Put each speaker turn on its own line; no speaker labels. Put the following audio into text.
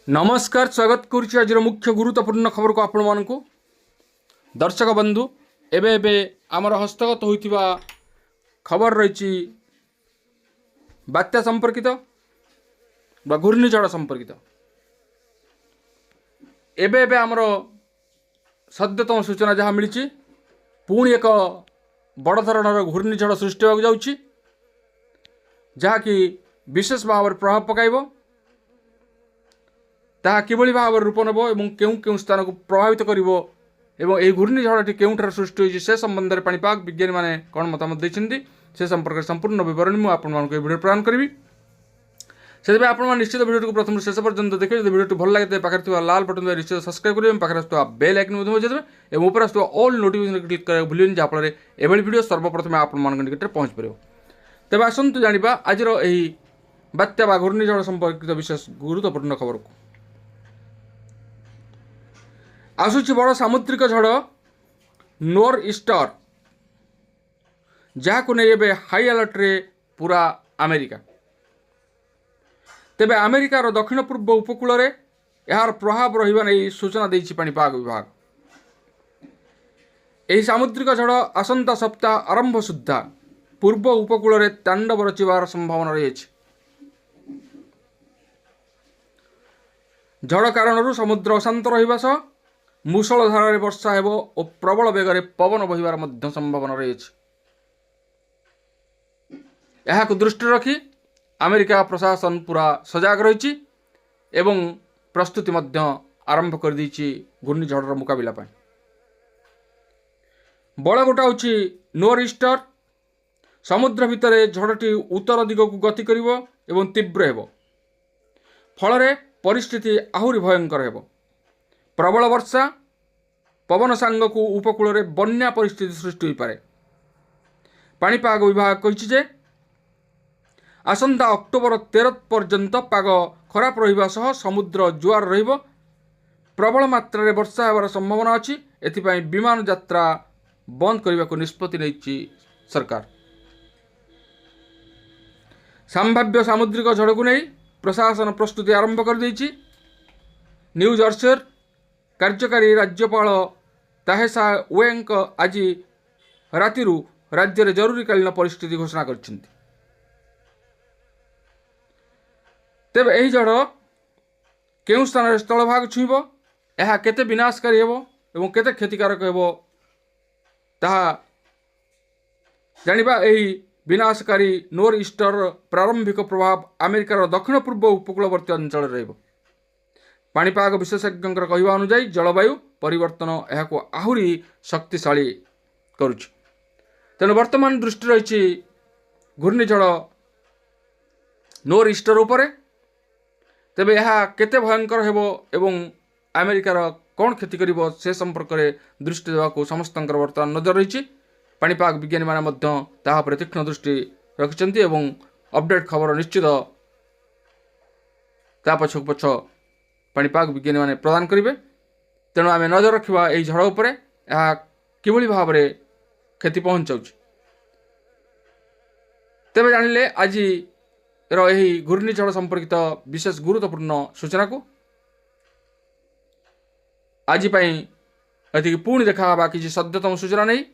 नमस्कार स्वागत करुच्ची आज मुख्य गुरुत्वपूर्ण खबर को आपण मानक दर्शक बंधु एबे एबे आमर हस्तगत होइतिबा खबर रही बात्या संपर्कित बा घूर्णिझड़ संपर्कित एबे एबे आमर सद्यतम सूचना जहाँ मिली पुणी एक बड़ धरणर घूर्णिझड़ सृष्टि होगा जाउछि जहाँकि विशेष भाव में प्रभाव पकाइब ताहा किभଳି भाव रूप नेब और केउं केउं स्थान को प्रभावित करिवो एवं यह घूर्णिझड़टी केउंठार सृष्टि होइछि से संबंध में पाणीपाग विज्ञानी माने कौन मतामत देइछन्ति से संपर्क में संपूर्ण विवरण मुझे आपको भिडियो प्रदान करी से आप निश्चित भिडियो को प्रथम शेष पर्यंत देखिए जो भिडियो भल लगे पाखे लाल बटन निश्चित सब्सक्राइब करेंगे पाखे बेल आइकन बजाइदेवे और ऊपर आसुवा ऑल नोटिफिकेशन क्लिक करने भूलें जहाँफल एभली भिडियो सर्वप्रथम आप निकट में पहुँच पार तेज आसतु जाना आज बात्या बा घूर्णिझड़ संपर्कित विशेष गुरुत्वपूर्ण खबर को आसुची बड़ सामुद्रिक झड़ नॉर्थ ईस्टर जहाँ नहीं एवं हाई अलर्ट रे पूरा अमेरिका तेबे अमेरिकार दक्षिण पूर्व उपकूल रे यार प्रभाव रहिबा नै सूचना देछि पाणीपाग विभाग। एही सामुद्रिक झड़ आसंता सप्ताह आरंभ सुद्धा पूर्व उपकूल रे तांडव रचिबार संभावना रही। झड़ कारणरू समुद्र अशांत रहिबा सह मूषल धारारे वर्षा हेबो और प्रबल बेगरे पवन बहिबार मध्य संभावना रही। यहाक दृष्टि रखी अमेरिका प्रशासन पूरा सजग रही एवं प्रस्तुति मध्य आरंभ कर दी घूर्णिझड़र मुकाबला पाई। बड़ गोटा हूँ नॉर्थ ईस्टर समुद्र भितर झड़टी उत्तर दिग को गति करिवो एवं तीव्र हेबो फल परिस्थिति आहुरी भयंकर हेबो। प्रबल वर्षा पवन सांग को उपकूल रे बन्या परिस्थिति सृष्टि हो पारे। पाणीपाग विभाग कहिछि जे आसंता अक्टोबर 13 पर्यंत पाग खराब रहिबा सह समुद्र जुआर रहिबो प्रबल मात्रा रे वर्षा हेबार संभावना अछि। एथिपाई विमान यात्रा बंद करने को निष्पत्ति नैछि सरकार। संभाव्य सामुद्रिक झड़ को नहीं प्रशासन प्रस्तुति आरंभ कर देछि। न्यू जर्सीर कार्यकारी राज्यपाल ताहेसा वेंक आज राति राज्य में जरूरीकालीन परिस्थिति घोषणा करछन्ति। तेबे एही झड़ केउं स्थान स्थलभाग छुईब यह केते विनाशकारी हेबो एवं केते क्षतिकारक हेबो ताहा जानिबा। एही विनाशकारी नॉर्थ ईस्टर प्रारंभिक प्रभाव अमेरिकार दक्षिण पूर्व उपकूलवर्ती अंचल रहिबो। पाणीपाग विशेषज्ञर कहवा अनुसार जलवायु परिवर्तन यह आहुरी शक्तिशाली करुछि। तेणु वर्तमान दृष्टि रही घूर्णिझड़ नॉर्थ ईस्टर उपरे। तेबे यह केते भयंकर हेबो एवं अमेरिकार कौन क्षति करिवो से संपर्क में दृष्टि देवाक समस्तंकर वर्तमान नजर रही। पाणीपाग विज्ञानी माने मध्य ताहा पर तीक्ष्ण दृष्टि रखिछन्ति एवं अपडेट खबर निश्चित ता पछक पछ पाणीपाग विज्ञानी माने प्रदान करिवे। तेणु आमे नजर रखिबा एही झड़ उपरे यह किभଳି भाबरे क्षति पहुंचाउछि। तेबे जानिले आज यही घूर्णिझड़ संपर्कित विशेष गुरुत्वपूर्ण सूचना को आज पुणी देखा किसी सद्यतम सूचना नहीं।